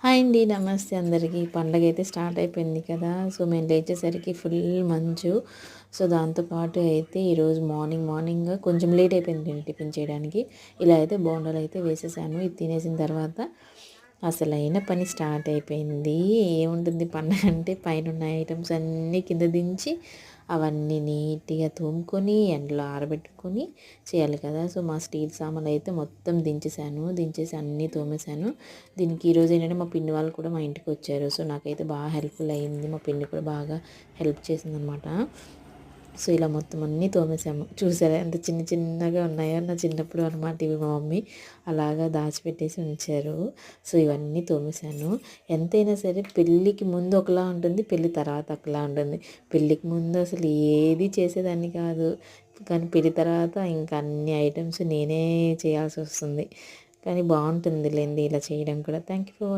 Hi అండి. నమస్తే అందరికీ. పండగైతే స్టార్ట్ అయిపోయింది కదా! సో, మేము లేచేసరికి ఫుల్ మంచు. సో, దాంతో పాటు అయితే ఈరోజు మార్నింగ్ కొంచెం లేట్ అయిపోయింది టిఫిన్ చేయడానికి. ఇలా అయితే బోండాలైతే వేసేసాను. ఇది తినేసిన తర్వాత అసలైన పని స్టార్ట్ అయిపోయింది. ఏముంటుంది పండగ అంటే పైనున్న ఐటెమ్స్ అన్నీ కింద దించి అవన్నీ నీట్‌గా తోముకొని, ఎండలో ఆరబెట్టుకొని చేయాలి కదా! సో, మా స్టీల్ సామాన్లయితే మొత్తం దించేసాను. దించేసి అన్నీ తోమేసాను. దీనికి ఈరోజు ఏంటంటే మా పిన్ని వాళ్ళు కూడా మా ఇంటికొచ్చారు. సో, నాకైతే బాగా హెల్ప్‌ఫుల్ అయింది. మా పిన్ని కూడా బాగా హెల్ప్ చేసిందనమాట. సో, ఇలా మొత్తం అన్నీ తోమేసాము. చూసారా ఎంత చిన్న చిన్నగా ఉన్నాయో నా చిన్నప్పుడు అనమాట ఇవి మా మమ్మీ అలాగా దాచిపెట్టేసి ఉంచారు. సో, ఇవన్నీ తోమేసాను. ఎంతైనా సరే పెళ్ళికి ముందు ఒకలా ఉంటుంది. పెళ్లి తర్వాత ఒకలా ఉంటుంది. పెళ్ళికి ముందు అసలు ఏది చేసేదాన్ని కాదు. కానీ పెళ్లి తర్వాత ఇంకా అన్ని ఐటెమ్స్ నేనే చేయాల్సొస్తుంది. కానీ బావుంటుందిలెండి ఇలా చేయడం కూడా. Thank you for watching.